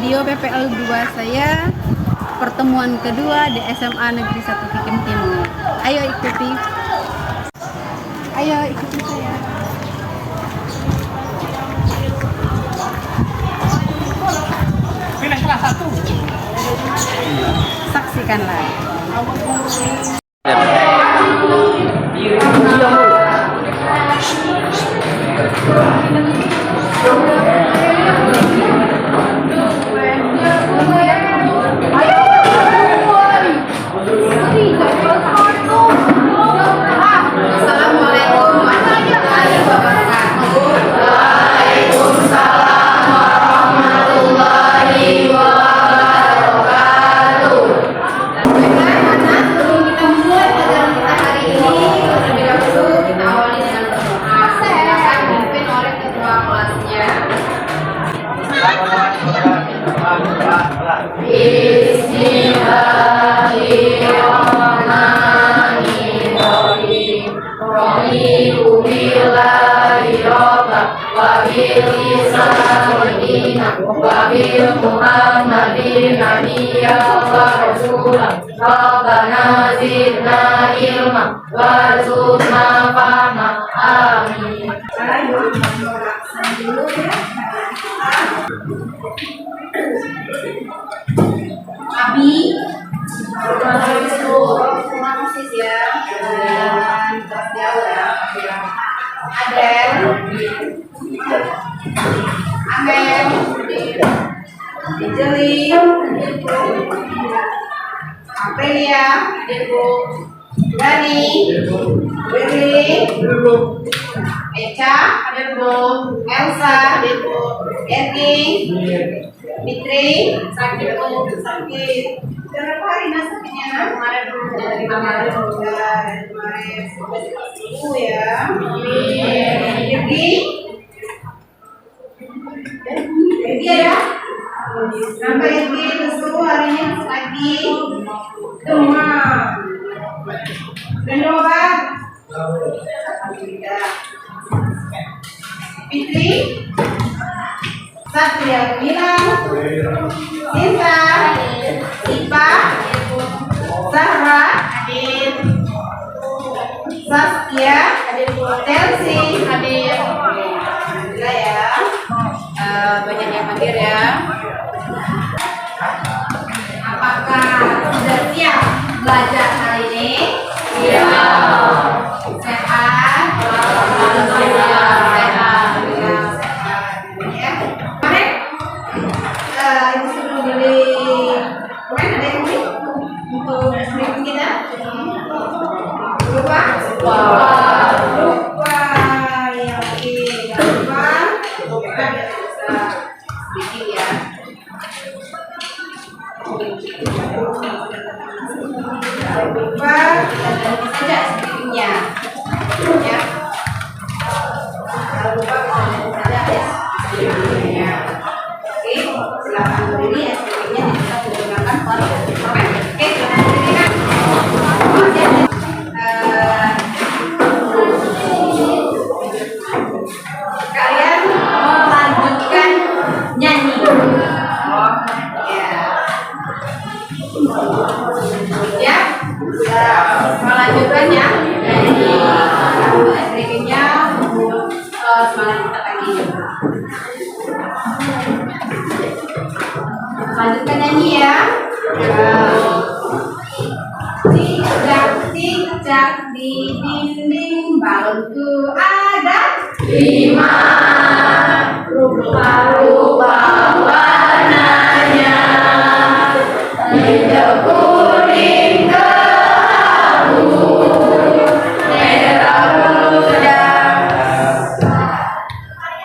video PPL 2 saya, pertemuan kedua di SMA Negeri 1 Kikim Timur. Ayo ikuti saya. Pilih kelas 1. Saksikanlah. Muhammadin nabiyya wa rasulah Rabbana zidna ilma warzuqna fahma amin. Abi terima kasih ya. Dan jauh ya. Adel Amen Dijeli Aprilia Dani Willy Eca Elsa Edi Fitri sakit berapa hari sakitnya? Kemarin dari kemarin sembuh ya. Jadi ya. Sampai ini terus hari ini lagi demam. Obat. Fitri Satria Bilang Sinta Ipa Zahra hadir, Saskia hadir, Telsi hadir. Ya, banyak yang hadir ya. Apakah sudah siap belajar hari ini? Iya. Sehat? Alhamdulillah sehat. Ya. Kemarin itu sudah beli. Kemarin ada yang beli untuk briefing kita? Lupa? Lupa. Ya oke. Lupa. Kita bisa briefing ya. Lupa dan nanti saja briefingnya. Ya. Kalau lupa bisa nanti saja briefingnya. Oke, silakan berdiri ya. Briefingnya bisa digunakan format. Oke, silakan berdiri kan. Kalian melanjutkan nyanyi. Oh, ya. Ya, melanjutkannya nyanyi. Briefingnya semangat kita lagi. Lanjutkan nyanyi ya. Cicak di dinding balonku ada 5, rupa-rupa warnanya, hijau kuning keabu, merah muda.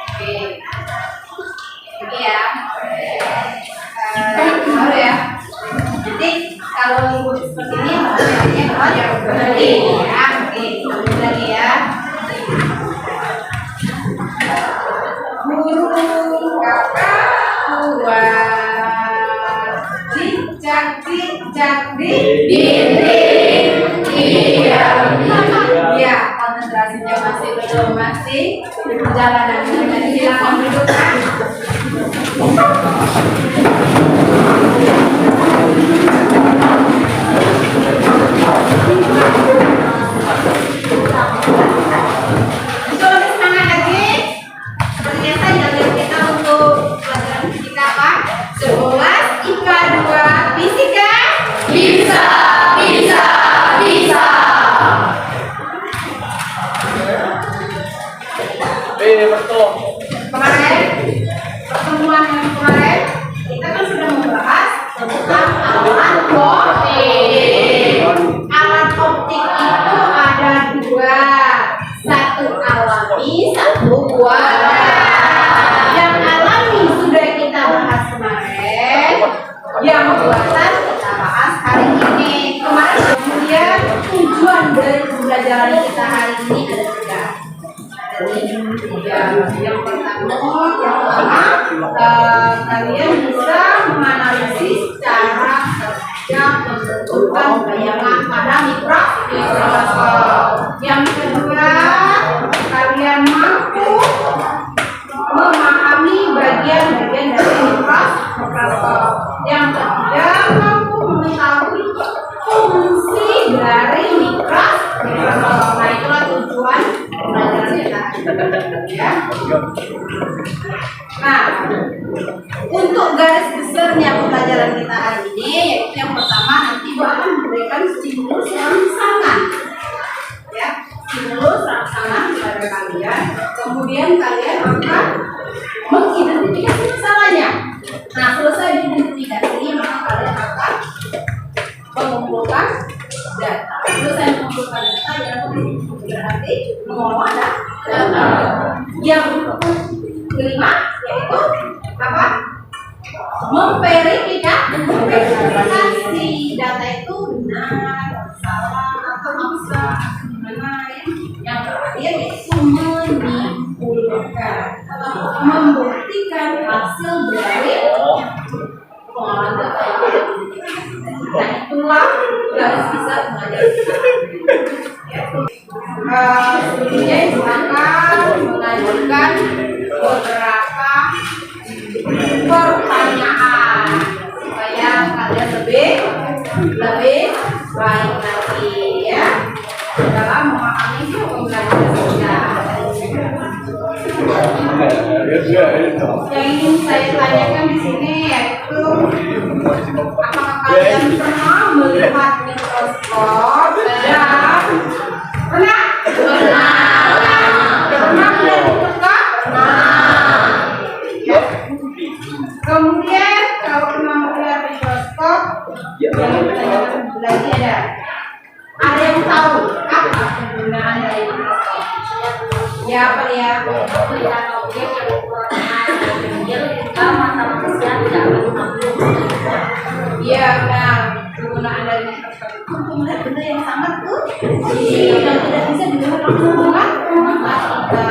Oke, ini ya. Baru ya. Jadi kalau seperti ini harusnya berarti ya. Oke, lagi ya. Burung kakak tua, cicak di dinding. Iya. Ya, konsentrasinya masih perjalanan. Silakan duduk. yang buatan kita bahas hari ini. Kemudian tujuan dari pembelajaran kita hari ini ada tiga. Yang pertama, kalian bisa menganalisis cara kerja pembentukan bayangan pada mikroskop. Yang kedua, kalian mampu memahami bagian-bagian dari mikroskop. Yang ketiga, mampu mengetahui fungsi dari mikroskop. Nah, itulah tujuan pembelajaran kita. Ya. Nah, untuk garis besarnya pembelajaran kita hari ini, yaitu yang pertama nanti akan memberikan stimulus rangsangan. Ya, stimulus rangsangan kepada kalian. Kemudian kalian akan mengidentifikasi masalahnya. Nah, selesai diidentifikasi, maka kalian akan mengumpulkan data. Selesai mengumpulkan data, yang berarti mengolah data. Yang kelima yaitu apa? Memverifikasi data itu benar, salah atau bisa gimana ya. Yang terakhir yaitu menyimpulkan, membuktikan hasil dari pengolahan data itu. Nah, itulah garis besar pembelajaran. Selanjutnya silakan mengajukan beberapa pertanyaan supaya kalian lebih baik lagi ya dalam memahami pembelajaran kita. Yang ingin saya tanyakan di sini yaitu apakah kalian pernah melihat mikroskop dan pernah melihat mikroskop? Kemudian kalau pernah melihat mikroskop, yang ditanyakan lagi ada yang tahu apa penggunaan dari mikroskop? Ya, apa ya? Melihat objek yang ukurannya kecil jika mata manusia tidak mampu. Iya, benar. Penggunaan dari mikroskop itu untuk melihat benda yang sangat kecil dan tidak bisa dilihat langsung dengan mata.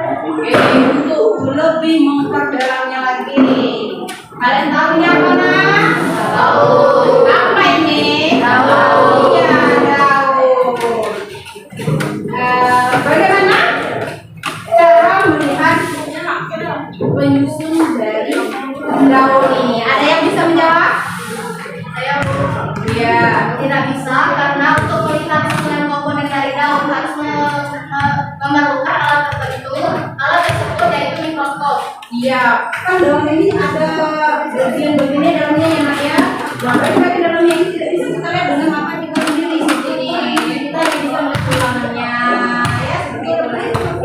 Oke, untuk lebih memperdalamnya lagi, kalian tahu ini apa nah? Tahu. Apa ini? Tahu. Iya, daun. Bagaimana cara melihat penyusun dari daun ini? Ada yang bisa menjawab? Ya, tidak bisa karena untuk melihat komponen dari daun harus memerlukan alat tertentu. Alat tersebut yaitu mikroskop. Iya, kan daun ini ada bagian-bagiannya dalamnya ya Mak ya. Bagian dalamnya ini tidak bisa kita lihat dengan mata kita sendiri seperti ini. Kita bisa melihat tulangannya, ya seperti itu.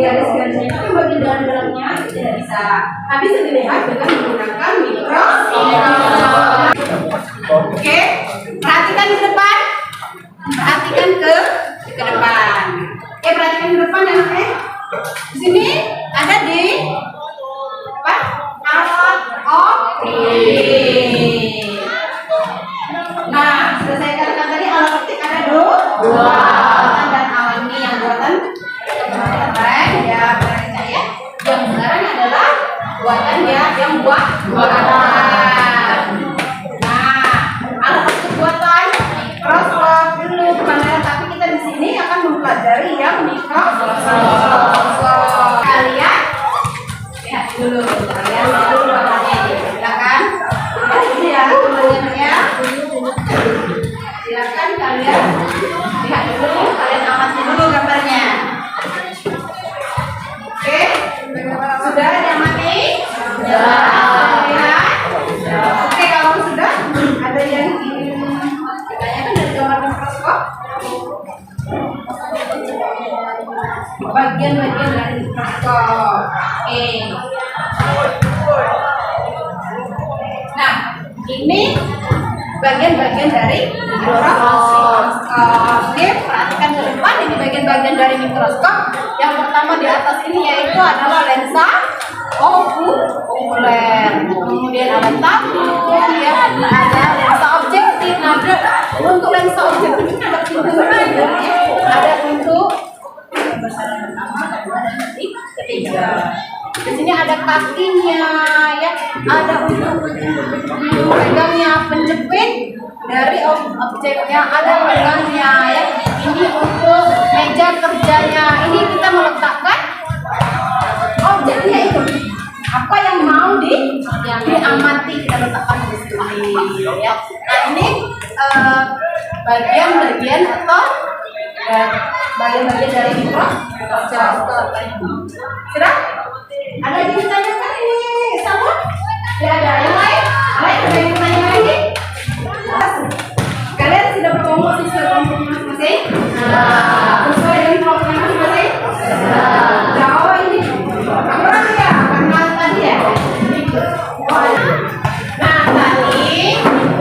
Garis-garisnya, tapi bagian dalamnya tidak bisa. Tapi bisa dilihat dengan menggunakan mikroskop. Oke, perhatikan ke depan. Perhatikan ke depan. Oke, perhatikan ke depan ya, oke. Di sini ada di apa? Alat optik. Nah, selesai katakan tadi alat optik ada dua. Buatan dan alami. Yang buatan keren ya, percaya. Yang sekarang adalah buatan ya, yang buatan. Mikroskop dulu bukan tapi kita di sini akan mempelajari yang mikroskop. Kalian lihat dulu, kalian lihat dulu gambarnya ini, silakan. Ini ya gambarnya ya. Silakan kalian lihat dulu, kalian amati dulu gambarnya. Oke, sudah diamati? Sudah. Oke, kalau sudah ada yang ditanyakan dari gambar mikroskop, bagian-bagian dari mikroskop. Oke. Nah, ini bagian-bagian dari mikroskop. Oke, perhatikan ke depan. Ini bagian-bagian dari mikroskop. Yang pertama di atas ini yaitu adalah lensa okuler. Kemudian ada tabung, ya, ada seobjek ini ada pintunya, ada untuk bersama pertama, kedua, dan ketiga. Di sini ada kakinya, ya, ada untuk pegangnya, penjepit dari objeknya, ada pegangnya, ya. Ini untuk meja kerjanya. Ini kita meletakkan objeknya itu. Apa yang mau diamati kita letakkan di sini, ya. Nah ini bagian-bagian atau bagian-bagian dari mikroskop. Sudah? Ada yang ditanyakan ini sama? Tidak ada. Yang lain? Ada yang ditanya lagi? Kalian sudah berkomposisi sesuai kelompok masing-masing? Sesuai dengan kelompoknya masing-masing? Jauh ini kurang ya, karena tadi ya. Nah tadi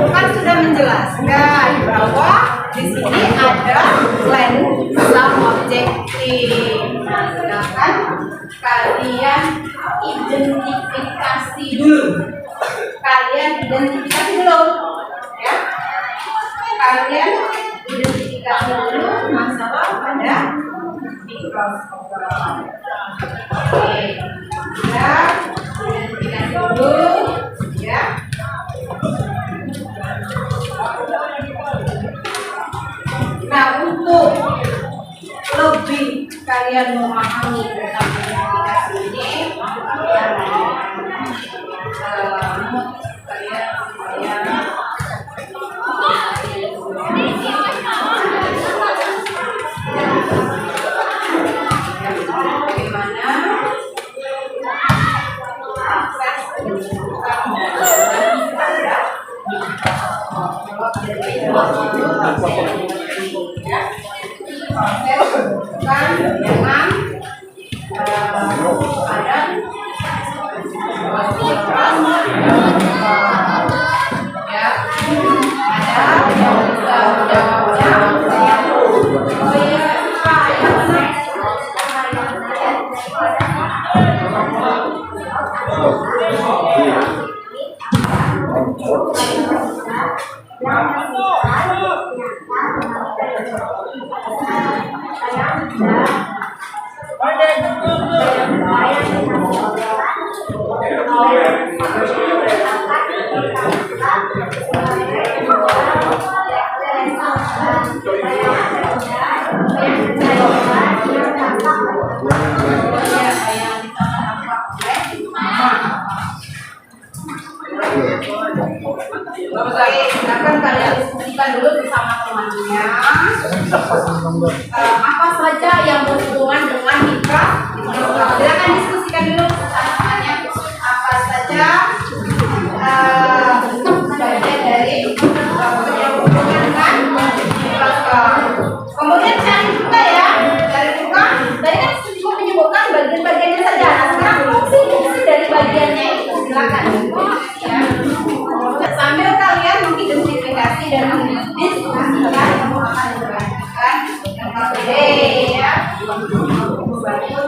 kan sudah menjelaskan bahwa di sini ada lensa objektif. Sedangkan kalian identifikasi dulu. Kalian identifikasi dulu, ya. Kalian identifikasi dulu masalah pada mikroskop. Oke, ya, identifikasi dulu, ya. Nah, untuk lebih kalian memahami tentang identifikasi ini, kalian bagaimana akses penunjukan Silakan kalian diskusikan dulu bersama temannya. Apa saja yang berhubungan dengan mikroskop? Silakan diskusikan dulu bersama temannya. Apa saja bagian dari yang berhubungan dengan mikroskop. Kemudian cari juga ya, cari juga. Tadi kan cukup menyebutkan bagian-bagiannya saja. Nah, sekarang fungsi dari bagiannya itu silakan. Ya. Sambil kalian mengidentifikasi dan mendiskusikan kamu akan menggunakan KPD ya. Bantu kalian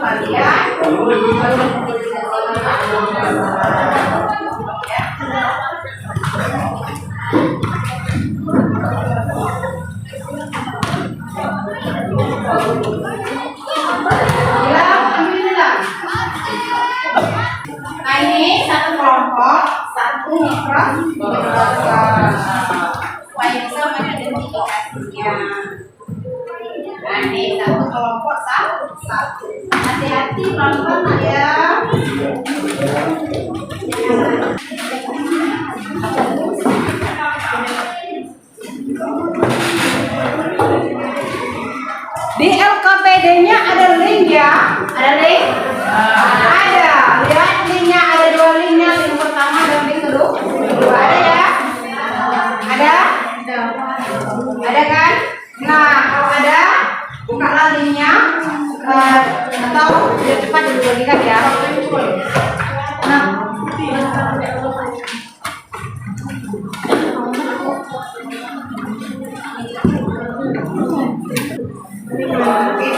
Nah ini satu kelompok, satu mikroskop. Supaya bisa mengidentifikasinya. Nah ini satu kelompok satu. Hati-hati pelan-pelan ya. Di LKPD-nya ada link ya? Ada link? Ada. Lihat linknya, ada dua linknya. Link pertama dan link kedua. Ada ya? Ada? Ada kan? Nah, kalau ada, bukalah linknya. Atau biar cepat dibagikan ya. Nah, oke,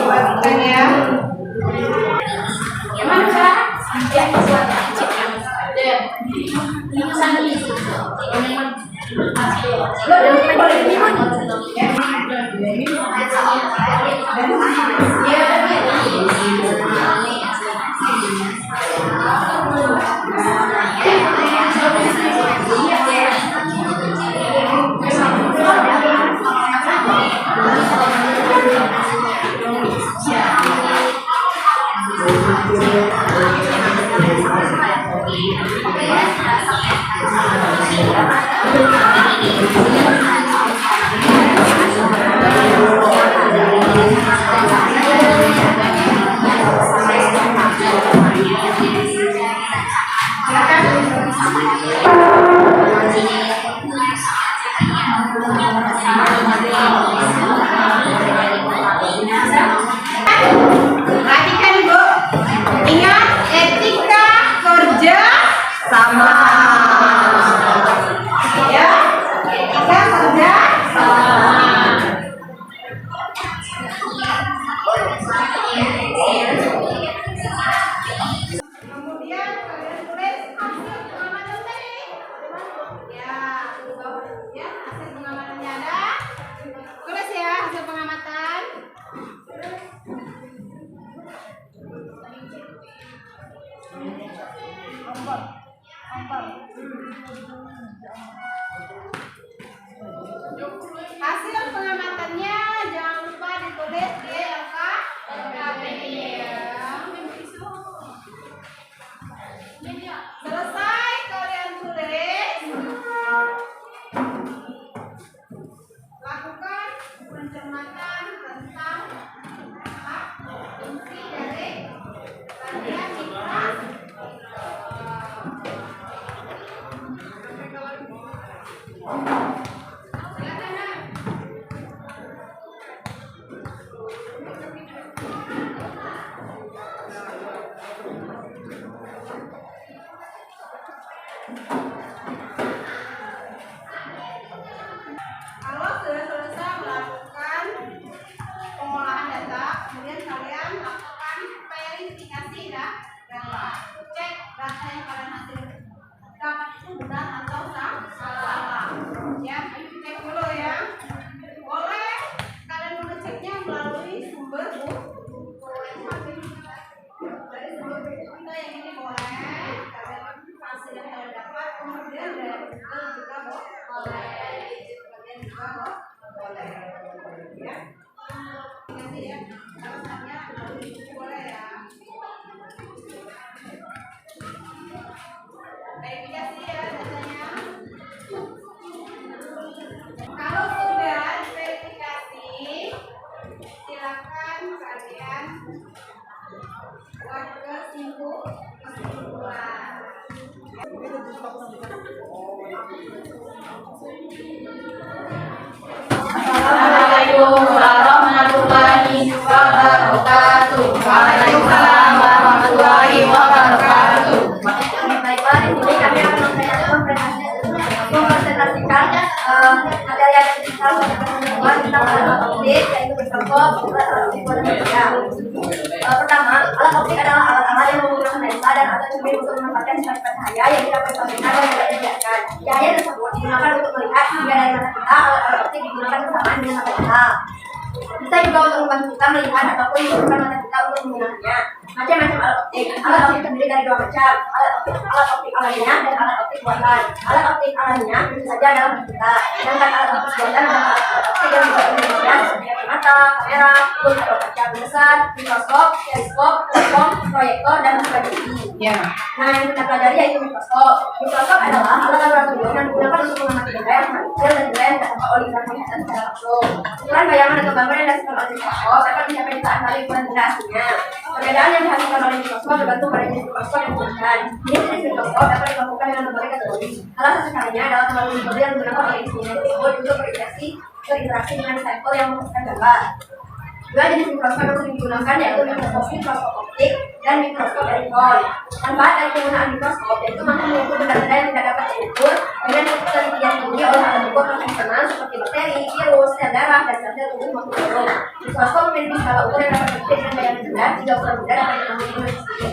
bagikan ya. Gimana cara? Ya, ini sana di situ. Lo boleh Perhatikan Bu, ingat etika kerja sama. Ya, etika kerja sama. Kemudian kalian tulis hasil pengamatan tadi. Ya, ya hasil pengamatannya ada. Tulis ya hasil pengamatan. Hasil pengamatannya jangan lupa ditulis di LKPI ya. Selesai kalian tulis, lakukan pencermatan tentang hak fungsi dari bagian iklan. Kalau sudah selesai melakukan pengolahan data, kemudian kalian lakukan verifikasi ya, cek data yang kalian hasil dapat itu benar atau salah. Ya, cek dulu ya. Boleh kalian mengeceknya melalui sumber buku. Dari sumber buku kita yang ini boleh. Kalian hasil yang kalian dapat, kemudian dari Google juga boleh. Kemudian juga boleh. Ya. Kasih ya. Alasannya melalui buku boleh ya. Verifikasi ya datanya. Kalau sudah verifikasi, silakan kalian buat kesimpulan. Assalamualaikum warahmatullahi wabarakatuh. Waalaikumsalam warahmatullahi wabarakatuh. Baiklah, di sini kami akan mempresentasikan materi yang kita lakukan tentang alat optik, yaitu bercontoh alat optik warna merah. Pertama, alat optik adalah alat-alat yang menggunakan lensa dan atau cermin untuk memanfaatkan sifat cahaya yang kita persampaikan dan tidak dibiarkan. Cahaya tersebut digunakan untuk melihat hingga dari mata kita. Alat optik digunakan bersamaan dengan mata kita. Bisa juga untuk membantu kita melihat ataupun menggunakan mata kita untuk menggunakannya. Macam-macam alat optik. Alat optik terdiri dari dua macam, alat optik alamiah dan alat optik buatan. Alat optik alamiah tentu saja adalah mata kita, sedangkan alat optik buatan adalah alat optik yang dibuat oleh manusia seperti mata, kamera, pulsa kaca besar, mikroskop, teleskop, telepon, proyektor, dan sebagainya. Ya. Nah, yang kita pelajari yaitu mikroskop. Mikroskop adalah alat laboratorium yang digunakan untuk mengamati benda yang sangat kecil dan benda yang tidak tampak oleh indera penglihatan secara langsung. Ukuran bayangan atau gambar yang dihasilkan oleh mikroskop dapat mencapai jutaan kali ukuran benda aslinya. Perbedaan yang dihasilkan oleh mikroskop bergantung pada jenis mikroskop yang digunakan. Jenis mikroskop dapat dilakukan dengan berbagai kategori. Salah satu caranya adalah melalui metode yang digunakan oleh instrumen tersebut untuk berinteraksi dengan sampel yang menghasilkan gambar. Dua jenis mikroskop yang sering digunakan yaitu mikroskop optik dan mikroskop elektron. Manfaat dari penggunaan mikroskop yaitu mampu mengukur benda-benda yang tidak dapat diukur dengan ketelitian tinggi oleh alat ukur konvensional seperti bakteri, virus, sel darah, dan sel tubuh maupun jantung. Mikroskop memiliki skala ukur yang dapat dideteksi dengan bayangan jelas jika ukuran benda dapat diketahui dengan precisi.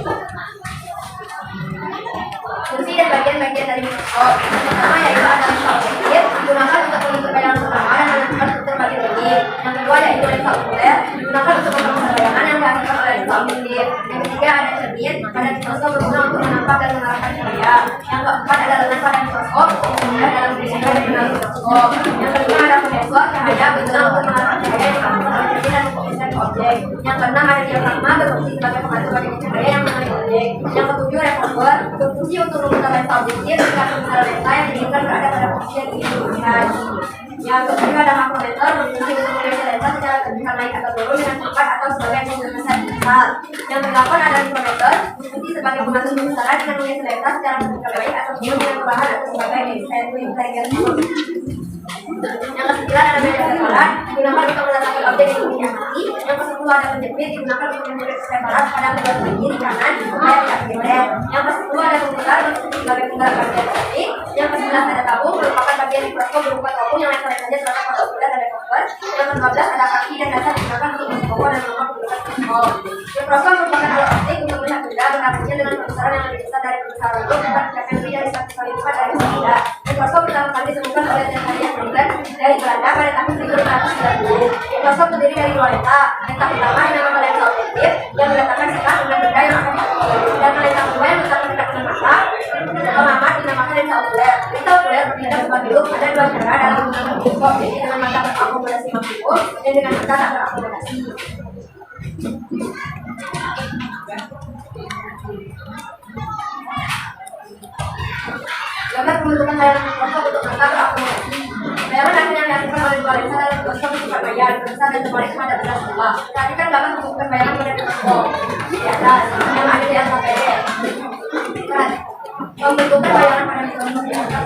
Fungsi dan bagian-bagian dari mikroskop. Yang pertama yaitu analisa objektif, digunakan untuk mengukur bayangan pertama dan menentukan struktur bagian-bagian. Yang kedua yaitu lensa okuler, digunakan untuk memperoleh bayangan yang dihasilkan oleh lensa objektif. Yang ketiga ada cermin, pada mikroskop berguna untuk menangkap dan mengarahkan cahaya. Yang keempat ada lensa pada mikroskop, yang dalam fisika dan dalam mikroskop. Yang kelima ada konvektor cahaya berguna untuk mengarahkan cahaya yang dihasilkan oleh cermin dan memfokuskan ke objek. Yang keenam ada diafragma berfungsi sebagai pengatur bagi cahaya yang mengenai objek. Yang ketujuh revolver berfungsi untuk memutar lensa objektif jika pemutaran lensa yang diinginkan berada pada posisi yang diinginkan. Yang ketujuh ada makrometer berfungsi untuk mendeteksi lensa secara terbuka naik atau turun dengan cepat atau sebagai pembesaran besar. Yang kedelapan ada mikrometer berfungsi sebagai pengatur pembesaran dengan mendeteksi lensa secara terbuka naik atau turun dengan perubahan atau sebagai intelligence. Yang kesembilan ada media separat digunakan untuk meletakkan objek yang ingin diamati. Yang kesepuluh ada penjepit digunakan untuk menjepit separat pada kedua kiri kanan supaya tidak geser. Yang kesepuluh ada penggelar berfungsi sebagai penggerak bagian topik. Yang kesebelas ada tabung merupakan bagian mikroskop berupa tabung yang lensa-lensanya terletak pada ukuran dan cover. Yang ke-12 ada kaki dan dasar digunakan untuk mencoba dan mengangkat mikroskop. Mikroskop merupakan alat optik untuk melihat benda benda kecil dengan kebesaran yang lebih besar dari kebesaran itu bukan mencapai lebih dari 1 kali lipat dari benda. Mikroskop pertama kali ditemukan oleh Zacharias England dari Belanda pada tahun 1590. Mikroskop terdiri dari dua lensa. Lensa pertama dinamakan lensa objektif yang diletakkan dekat dengan benda yang akan dilihat, dan lensa kedua yang diletakkan dekat dengan mata pengamat dinamakan lensa okuler. Lensa okuler bertindak sebagai loop. Ada dua cara dalam menggunakan mikroskop, yaitu dengan mata berakomodasi maksimum dan dengan mata tak berakomodasi. Gambar pembentukan bayangan mikroskop untuk mata berakomodasi. Bayangan hasil yang dihasilkan oleh dua lensa dalam mikroskop bersifat bayar, besar dan terbalik pada berat sebelah. Perhatikan gambar pembentukan bayangan pada mikroskop di atas yang ada di atas PD. Pembentukan bayangan pada mikroskop di atas.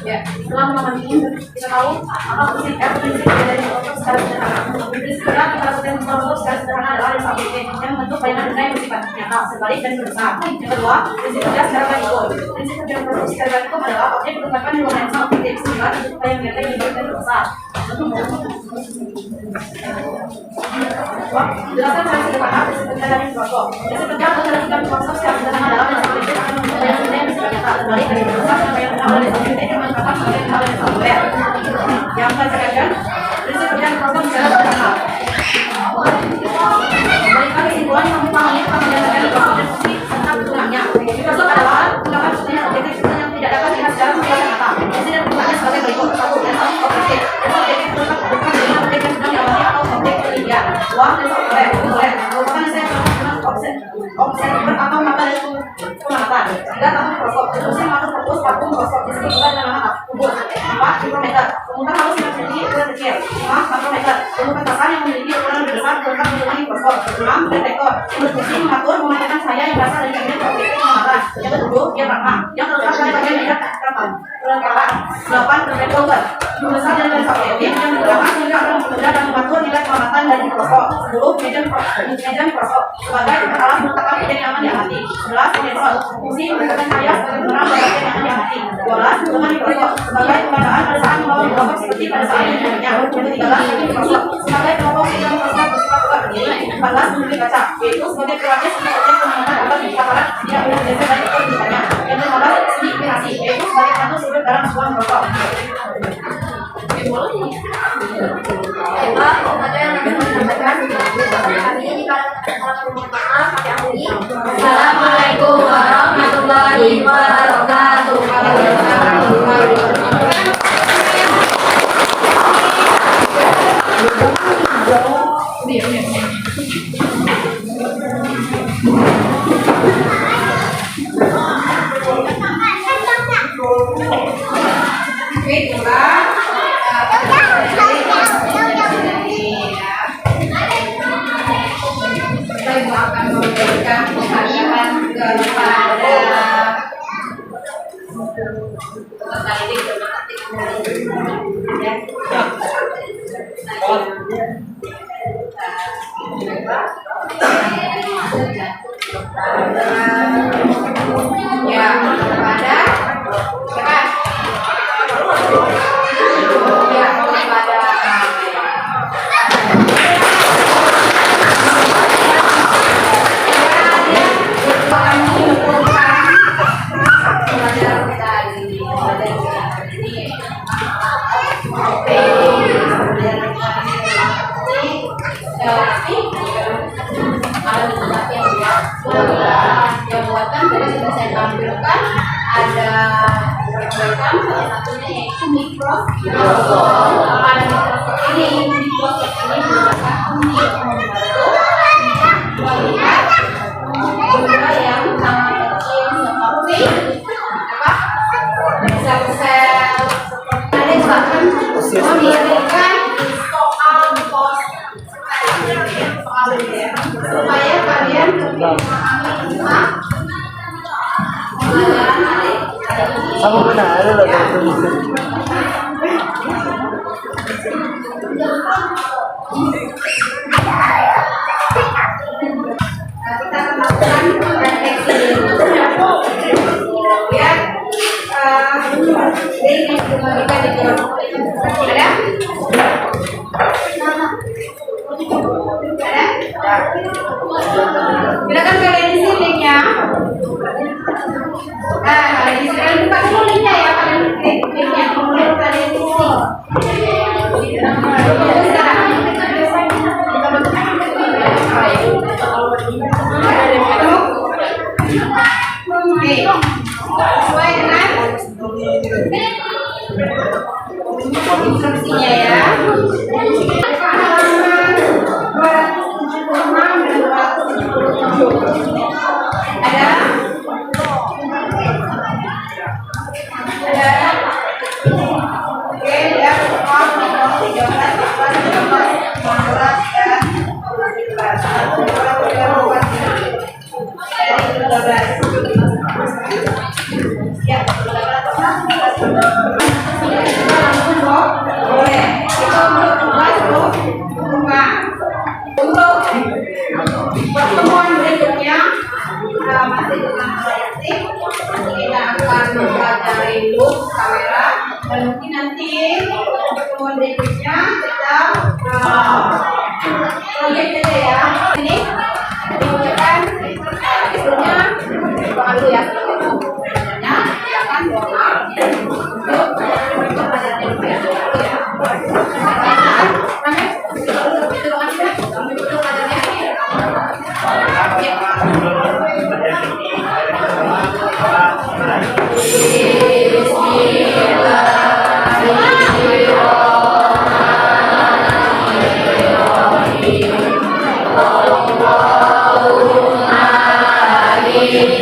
Setelah memahami kita tahu apa prinsip dari mikroskop secara sederhana. Prinsip mikroskop secara sederhana adalah lensa objektif yang membentuk bayangan benda yang bersifat nyata, terbalik dan berbesar. Yang kedua, prinsip kerja secara barikum. Prinsip kerja mikroskop secara barikum adalah objek ditempatkan di ruang lensa objektif sehingga bentuk bayang nyata yang berbalik dan berbesar. Jelaskan secara sederhana prinsip kerja dari mikroskop. Prinsip kerja menjelaskan mikroskop secara sederhana adalah lensa objektif akan membentuk bayangan benda yang bersifat nyata, terbalik dan berbesar dengan bayangan benda lensa objektif yang dimanfaatkan sebagai hal lensa okuler. Yang ketiga, prinsip kerja mikroskop secara sederhana. Berikan kesimpulan yang memahami pengertian mikroskop dan fungsi serta kegunaannya. Mikroskop adalah gunakan untuk objektif yang tidak dapat dilihat secara nyata. Fungsi dan kegunaannya sebagai berikut: 1. Lensa objektif. Lensa objektif merupakan dengan objek yang sedang diamati atau objek penelitian. 2. Lensa okuler. Merupakan lensa yang terkait dengan observer atau mata dan pengamatan. 3. Tabung mikroskop. Fungsi mengatur fokus tabung mikroskop disebut juga dengan nama kubur. 4. Mikrometer. Pemutar halus yang memiliki ukuran kecil. 5. Makrometer. Pemutar kasar yang memiliki ukuran lebih besar lengkap dengan mikroskop. 6. Detektor. Berfungsi mengatur memantulkan cahaya yang berasal dari cermin ke objek pengamatan. Yang ke-7. Diafragma. Yang terletak pada bagian meja kelengkapan. 8. Revolver. Membesar dari lensa objektif yang digunakan sehingga akan mempermudah dan mengatur nilai pengamatan dari mikroskop. 10. Meja mikroskop sebagai alat meletakkan objek yang akan diamati. 11. Elektron. Fungsi memberikan cahaya sebagai penerang pada objek yang akan diamati. 12. Dengan mikroskop sebagai pengadaan pada saat membawa mikroskop seperti pada saat menyebutnya. Yang ke-13. Mikroskop sebagai kelompok yang mikroskop bersifat tegak berdiri. 14. Membeli kaca, yaitu sebagai pelapis untuk objek pengamatan agar dikatakan tidak boleh bergeser dari permukaannya. Yang ke-15. Seni iluminasi, yaitu sebagai pantul sudut dalam sebuah mikroskop. Assalamualaikum warahmatullahi wabarakatuh. Saya akan memberikan penghargaan kepada kepada Pada mikroskop ini menggunakan kunci membantu melihat jumlah yang sangat kecil seperti apa? Sel-sel. Ada bahkan memberikan soal pos supaya kalian lebih memahami tentang pembelajaran hari. Sama benar ada loh. Kita akan melakukan refleksi dulu ya. Ini kita dijawab ada? Silakan kalian isi linknya. Nah, kalian isi, kalian buka dulu linknya ya, kalian klik linknya, kemudian kalian isi. Oke, sesuai dengan instruksinya ya. Halaman 276 dan 277. Ada? Oke, ya, nomor 13, 14, 15, ya, langsung boleh. Itu untuk tugas rumah. Untuk pertemuan berikutnya masih tentang proyeksi. Kita akan mempelajari loop kamera dan mungkin nanti pertemuan berikutnya kita proyek aja ya. Ini diucapkan sebelumnya doa dulu ya. Sebelumnya silakan doa untuk pelajaran ya. Bismillahirrahmanirrahim.